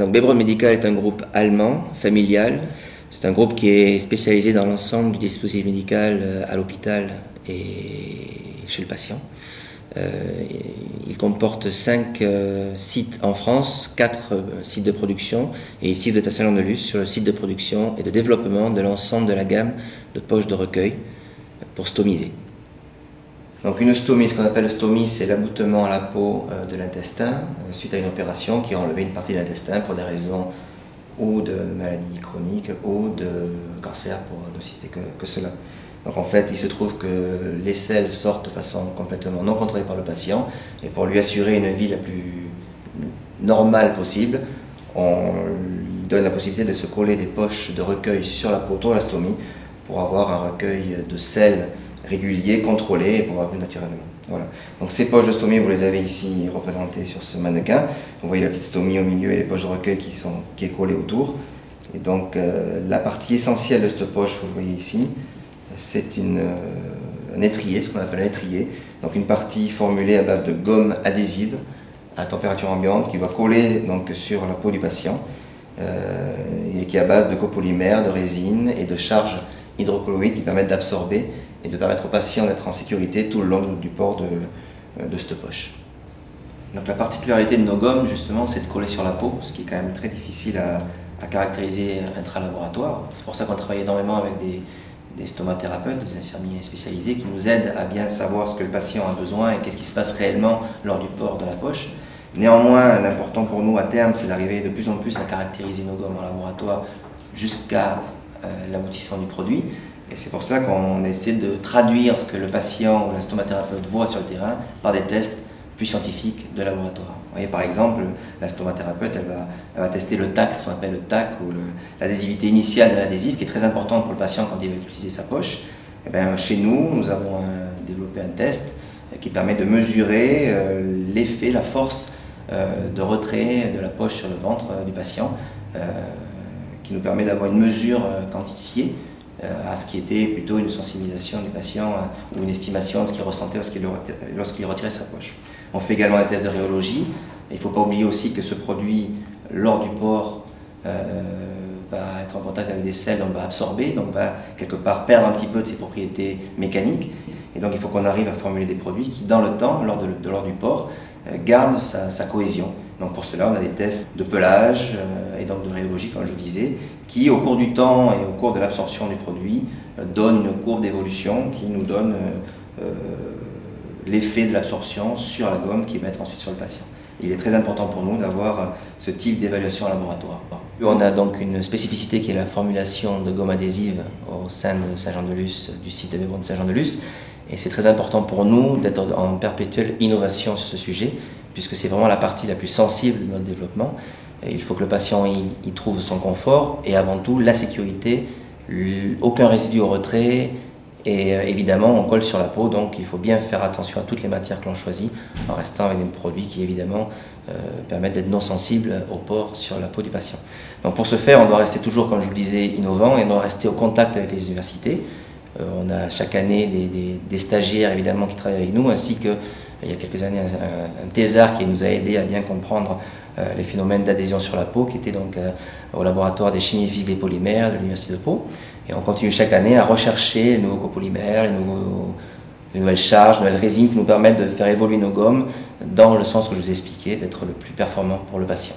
Donc Bebron Medical est un groupe allemand, familial. C'est un groupe qui est spécialisé dans l'ensemble du dispositif médical à l'hôpital et chez le patient. Il comporte 5 sites en France, 4 sites de production et ici de Tassalon-de-Luz sur le site de production et de développement de l'ensemble de la gamme de poches de recueil pour stomiser. Donc une stomie, ce qu'on appelle stomie, c'est l'aboutement à la peau de l'intestin suite à une opération qui a enlevé une partie de l'intestin pour des raisons ou de maladies chroniques ou de cancer, pour ne citer que cela. Donc en fait, il se trouve que les selles sortent de façon complètement non contrôlée par le patient et pour lui assurer une vie la plus normale possible, on lui donne la possibilité de se coller des poches de recueil sur la peau autour de la stomie pour avoir un recueil de selles régulier, contrôlé et pouvoir vivre naturellement. Voilà. Donc ces poches de stomie, vous les avez ici représentées sur ce mannequin. Vous voyez la petite stomie au milieu et les poches de recueil qui est collée autour. Et donc la partie essentielle de cette poche, vous le voyez ici, c'est un étrier, ce qu'on appelle un étrier. Donc une partie formulée à base de gomme adhésive à température ambiante qui va coller donc sur la peau du patient et qui est à base de copolymère, de résine et de charges hydrocolloïdes qui permettent d'absorber et de permettre au patient d'être en sécurité tout le long du port de cette poche. Donc la particularité de nos gommes, justement, c'est de coller sur la peau, ce qui est quand même très difficile à caractériser intra-laboratoire. C'est pour ça qu'on travaille énormément avec des stomathérapeutes, des infirmiers spécialisés qui nous aident à bien savoir ce que le patient a besoin et qu'est-ce qui se passe réellement lors du port de la poche. Néanmoins, l'important pour nous à terme, c'est d'arriver de plus en plus à caractériser nos gommes en laboratoire jusqu'à l'aboutissement du produit. Et c'est pour cela qu'on essaie de traduire ce que le patient ou le stomathérapeute voit sur le terrain par des tests plus scientifiques de laboratoire. Vous voyez, par exemple, la stomathérapeute, elle va tester le TAC, ce qu'on appelle le TAC, ou l'adhésivité initiale de l'adhésif, qui est très importante pour le patient quand il va utiliser sa poche. Et bien, chez nous avons développé un test qui permet de mesurer l'effet, la force de retrait de la poche sur le ventre du patient, qui nous permet d'avoir une mesure quantifiée à ce qui était plutôt une sensibilisation du patient ou une estimation de ce qu'il ressentait lorsqu'il retirait sa poche. On fait également un test de rhéologie. Il ne faut pas oublier aussi que ce produit, lors du port, va être en contact avec des selles, donc va absorber, donc va quelque part perdre un petit peu de ses propriétés mécaniques. Et donc il faut qu'on arrive à formuler des produits qui, dans le temps, lors du port, gardent sa cohésion. Donc pour cela, on a des tests de pelage et donc de rhéologie, comme je vous disais, qui au cours du temps et au cours de l'absorption du produit donnent une courbe d'évolution qui nous donne l'effet de l'absorption sur la gomme qui va être ensuite sur le patient. Il est très important pour nous d'avoir ce type d'évaluation en laboratoire. On a donc une spécificité qui est la formulation de gomme adhésive au sein de Saint-Jean-de-Luz, du site de Bebron de Saint-Jean-de-Luz. Et c'est très important pour nous d'être en perpétuelle innovation sur ce sujet, puisque c'est vraiment la partie la plus sensible de notre développement. Et il faut que le patient y trouve son confort et avant tout la sécurité, aucun résidu au retrait et évidemment on colle sur la peau, donc il faut bien faire attention à toutes les matières que l'on choisit en restant avec des produits qui évidemment permettent d'être non sensibles au port sur la peau du patient. Donc pour ce faire, on doit rester toujours, comme je vous le disais, innovant et on doit rester au contact avec les universités. On a chaque année des stagiaires évidemment qui travaillent avec nous, ainsi que il y a quelques années un thésard qui nous a aidé à bien comprendre les phénomènes d'adhésion sur la peau, qui était donc au laboratoire des chimies physiques des polymères de l'Université de Pau. Et on continue chaque année à rechercher les nouveaux copolymères, les nouvelles charges, les nouvelles résines qui nous permettent de faire évoluer nos gommes dans le sens que je vous ai expliqué, d'être le plus performant pour le patient.